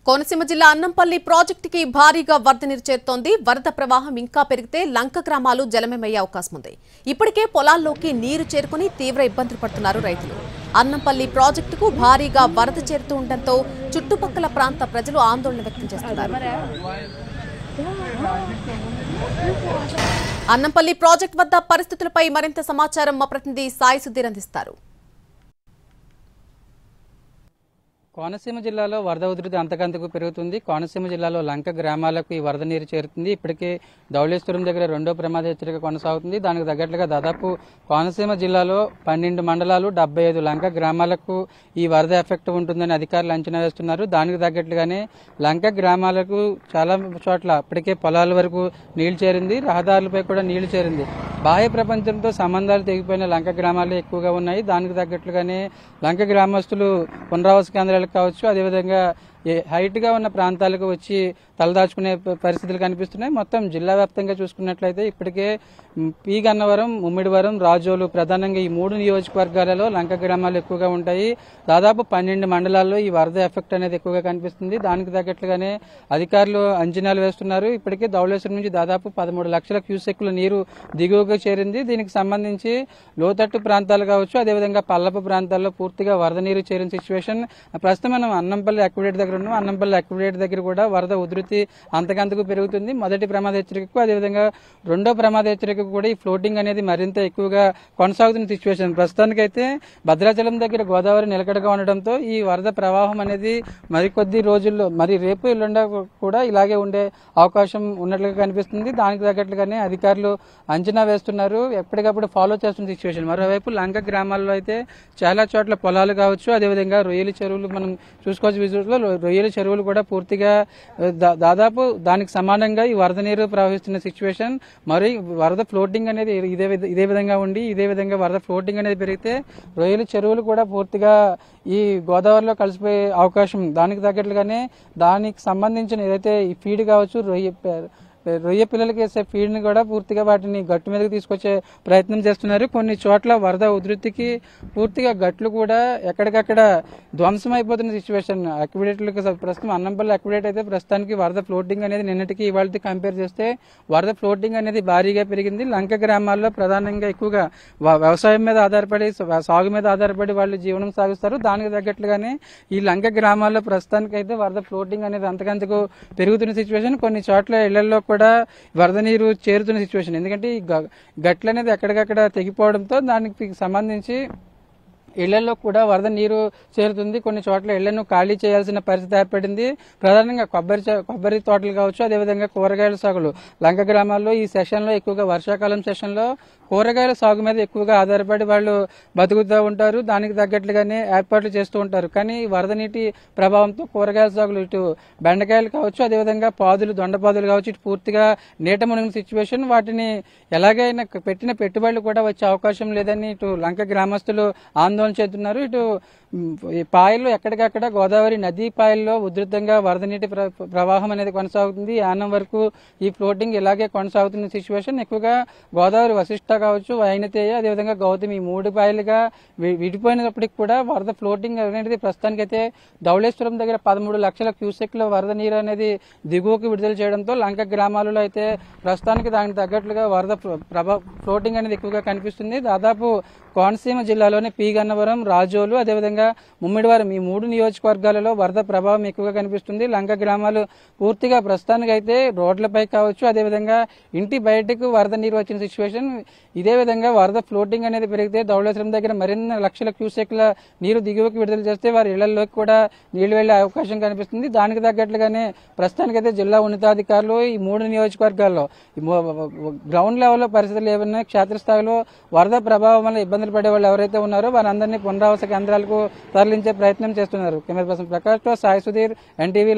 కోనసీమ జిల్లా అన్నంపల్లి ప్రాజెక్టుకి భారీగా వరద నీరు చేరుతోంది. వరద ప్రవాహం ఇంకా పెరిగితే లంక గ్రామాలు జలమయమయ్యే అవకాశం ఉంది. ఇప్పటికే పొలాల్లోకి నీరు చేరుకుని తీవ్ర ఇబ్బందులు పడుతున్నారు రైతులు. అన్నంపల్లి ప్రాజెక్టుకు భారీగా వరద చేరుతూ ఉండడంతో చుట్టుపక్కల ప్రాంత ప్రజలు ఆందోళన వ్యక్తం చేస్తున్నారు. అన్నంపల్లి ప్రాజెక్టు వద్ద పరిస్థితులపై మరింత సమాచారం మా ప్రతినిధి సాయి సుధీర్ అందిస్తారు. కోనసీమ జిల్లాలో వరద ఉధృతి అంతకంతకు పెరుగుతుంది. కోనసీమ జిల్లాలో లంక గ్రామాలకు ఈ వరద నీరు చేరుతుంది. ఇప్పటికే ధవళేశ్వరం దగ్గర రెండో ప్రమాద హెచ్చరిక కొనసాగుతుంది. దానికి తగ్గట్లుగా దాదాపు కోనసీమ జిల్లాలో 12 మండలాలు 75 లంక గ్రామాలకు ఈ వరద ఎఫెక్ట్ ఉంటుందని అధికారులు అంచనా వేస్తున్నారు. దానికి తగ్గట్లుగానే లంక గ్రామాలకు చాలా చోట్ల ఇప్పటికే పొలాల వరకు నీళ్లు చేరింది. రహదారులపై కూడా నీళ్లు చేరింది. బాహ్య ప్రపంచంతో సంబంధాలు తెగిపోయిన లంక గ్రామాలు ఎక్కువగా ఉన్నాయి. దానికి తగ్గట్లుగానే లంక గ్రామస్తులు పునరావాస కేంద్రాలకు కావచ్చు, అదేవిధంగా హైట్ గా ఉన్న ప్రాంతాలకు వచ్చి తలదాచుకునే పరిస్థితులు కనిపిస్తున్నాయి. మొత్తం జిల్లా వ్యాప్తంగా చూసుకున్నట్లయితే ఇప్పటికే పి గన్నవరం, ముమ్మిడివరం, రాజోలు ప్రధానంగా ఈ 3 నియోజకవర్గాలలో లంక గ్రామాలు ఎక్కువగా ఉంటాయి. దాదాపు 12 మండలాల్లో ఈ వరద ఎఫెక్ట్ అనేది ఎక్కువగా కనిపిస్తుంది. దానికి తగ్గట్లుగానే అధికారులు అంచనాలు వేస్తున్నారు. ఇప్పటికే ధవళేశ్వరం నుంచి దాదాపు 13 లక్షల క్యూసెక్ల నీరు దిగువకు చేరింది. దీనికి సంబంధించి లోతట్టు ప్రాంతాలు కావచ్చు, అదేవిధంగా పల్లపు ప్రాంతాల్లో పూర్తిగా వరద నీరు చేరిన సిచ్యువేషన్. ప్రస్తుతం మనం అన్నంపల్లి అక్విడేట్ దగ్గర ఉన్నాం. అన్నంపల్లి అక్విడేట్ దగ్గర కూడా వరద ఉధృతి అంతకంతకు పెరుగుతుంది. మొదటి ప్రమాద హెచ్చరికకు, అదేవిధంగా రెండో ప్రమాద హెచ్చరికకు కూడా ఈ ఫ్లోటింగ్ అనేది మరింత ఎక్కువగా కొనసాగుతున్న సిచ్యువేషన్. ప్రస్తుతానికైతే భద్రాచలం దగ్గర గోదావరి నిలకడగా ఉండడంతో ఈ వరద ప్రవాహం అనేది మరికొద్ది రోజుల్లో, మరి రేపు ఎల్లుండ కూడా ఇలాగే ఉండే అవకాశం ఉన్నట్లుగా కనిపిస్తుంది. దానికి తగ్గట్లుగానే అధికారులు అంచనా వేస్తున్నారు, ఎప్పటికప్పుడు ఫాలో చేస్తున్న సిచ్యువేషన్. మరోవైపు లంక గ్రామాల్లో అయితే చాలా చోట్ల పొలాలు కావచ్చు, అదేవిధంగా రొయ్యల చెరువులు మనం చూసుకోవచ్చు. విజువల్స్ లో రొయ్యల చెరువులు కూడా పూర్తిగా దాదాపు దానికి సమానంగా ఈ వరద నీరు ప్రవహిస్తున్న సిచ్యువేషన్. మరి వరద ఫ్లోటింగ్ అనేది ఇదే విధంగా ఉండి, ఇదే విధంగా వరద ఫ్లోటింగ్ అనేది పెరిగితే రొయ్యల చెరువులు కూడా పూర్తిగా ఈ గోదావరిలో కలిసిపోయే అవకాశం. దానికి తగ్గట్లుగానే దానికి సంబంధించిన ఏదైతే ఈ ఫీడ్ కావచ్చు, రొయ్య పిల్లలకి వేసే ఫీడ్ ని కూడా పూర్తిగా వాటిని గట్టు మీదకి తీసుకొచ్చే ప్రయత్నం చేస్తున్నారు. కొన్ని చోట్ల వరద ఉధృతికి పూర్తిగా గట్లు కూడా ఎక్కడికక్కడ ధ్వంసం అయిపోతున్న సిచ్యువేషన్. అక్విడేట్లకు ప్రస్తుతం అన్నంపల్లి అక్విడేట్ అయితే ప్రస్తుతానికి వరద ఫ్లోటింగ్ అనేది నిన్నటికి ఇవాళకి కంపేర్ చేస్తే వరద ఫ్లోటింగ్ అనేది భారీగా పెరిగింది. లంక గ్రామాల్లో ప్రధానంగా ఎక్కువగా వ్యవసాయం మీద ఆధారపడి, సాగు మీద ఆధారపడి వాళ్ళు జీవనం సాగిస్తారు. దానికి తగ్గట్లుగానే ఈ లంక గ్రామాల్లో ప్రస్తుతానికి అయితే వరద ఫ్లోటింగ్ అనేది అంతకంతకు పెరుగుతున్న సిచ్యువేషన్. కొన్ని చోట్ల ఇళ్లలో కూడా వరద నీరు చేరుతున్న సిచ్యువేషన్. ఎందుకంటే ఈ గట్లు అనేది ఎక్కడికక్కడ తెగిపోవడంతో దానికి సంబంధించి ఇళ్లలో కూడా వరద నీరు చేరుతుంది. కొన్ని చోట్ల ఇళ్లను ఖాళీ చేయాల్సిన పరిస్థితి ఏర్పడింది. ప్రధానంగా కొబ్బరి తోటలు కావచ్చు, అదేవిధంగా కూరగాయల సాగులు లంక గ్రామాల్లో ఈ సెషన్లో ఎక్కువగా వర్షాకాలం సెషన్లో కూరగాయల సాగు మీద ఎక్కువగా ఆధారపడి వాళ్ళు బతుకుతూ ఉంటారు. దానికి తగ్గట్లుగానే ఏర్పాట్లు చేస్తూ ఉంటారు. కానీ వరద నీటి ప్రభావంతో కూరగాయల సాగులు, ఇటు బెండకాయలు కావచ్చు, అదేవిధంగా పాదులు, దొండపాదులు కావచ్చు, ఇటు పూర్తిగా నీట మునిగిన సిచ్యువేషన్. వాటిని ఎలాగైనా పెట్టిన పెట్టుబడులు కూడా వచ్చే అవకాశం లేదని ఇటు లంక గ్రామస్తులు ఆందోళన చేస్తున్నారు. ఇటు పాయల్లో ఎక్కడికక్కడ గోదావరి నదీ పాయల్లో ఉధృతంగా వరద నీటి ప్రవాహం అనేది కొనసాగుతుంది. యానం వరకు ఈ ఫ్లోటింగ్ ఇలాగే కొనసాగుతున్న సిచ్యువేషన్. ఎక్కువగా గోదావరి వశిష్ట కావచ్చు, వైనతేయ, అదేవిధంగా గౌతమి, ఈ 3 పాయలుగా విడిపోయినప్పటికీ కూడా వరద ఫ్లోటింగ్ అనేది ప్రస్తుతానికైతే ధవళేశ్వరం దగ్గర 13 లక్షల క్యూసెక్ల వరద నీరు అనేది దిగువకు విడుదల చేయడంతో లంక గ్రామాలలో అయితే ప్రస్తుతానికి దానికి తగ్గట్లుగా వరద ఫ్లోటింగ్ అనేది ఎక్కువగా కనిపిస్తుంది. దాదాపు కోనసీమ జిల్లాలోని పి గన్నవరం, రాజోలు, అదేవిధంగా ముమ్మిడివరం ఈ 3 నియోజకవర్గాలలో వరద ప్రభావం ఎక్కువగా కనిపిస్తుంది. లంక గ్రామాలు పూర్తిగా ప్రస్తుతానికి అయితే రోడ్లపై కావచ్చు, అదేవిధంగా ఇంటి బయటకు వరద నీరు వచ్చిన సిచ్యువేషన్. ఇదే విధంగా వరద ఫ్లోటింగ్ అనేది పెరిగితే ధవళేశ్వరం దగ్గర మరిన్ని లక్షల క్యూసెక్ల నీరు దిగువకి విడుదల చేస్తే వారి ఇళ్లలోకి కూడా నీళ్లు వెళ్లే అవకాశం కనిపిస్తుంది. దానికి తగ్గట్లుగానే ప్రస్తుతానికైతే జిల్లా ఉన్నతాధికారులు ఈ 3 నియోజకవర్గాల్లో గ్రౌండ్ లెవెల్లో పరిస్థితులు ఏమన్నా, క్షేత్రస్థాయిలో వరద ప్రభావం వల్ల ఇబ్బందులు పడే వాళ్ళు ఎవరైతే ఉన్నారో వారందరినీ పునరావాస కేంద్రాలకు తరలించే ప్రయత్నం చేస్తున్నారు. కెమెరా పర్సన్ ప్రకాష్ తో సాయి సుధీర్, ఎన్టీవీ.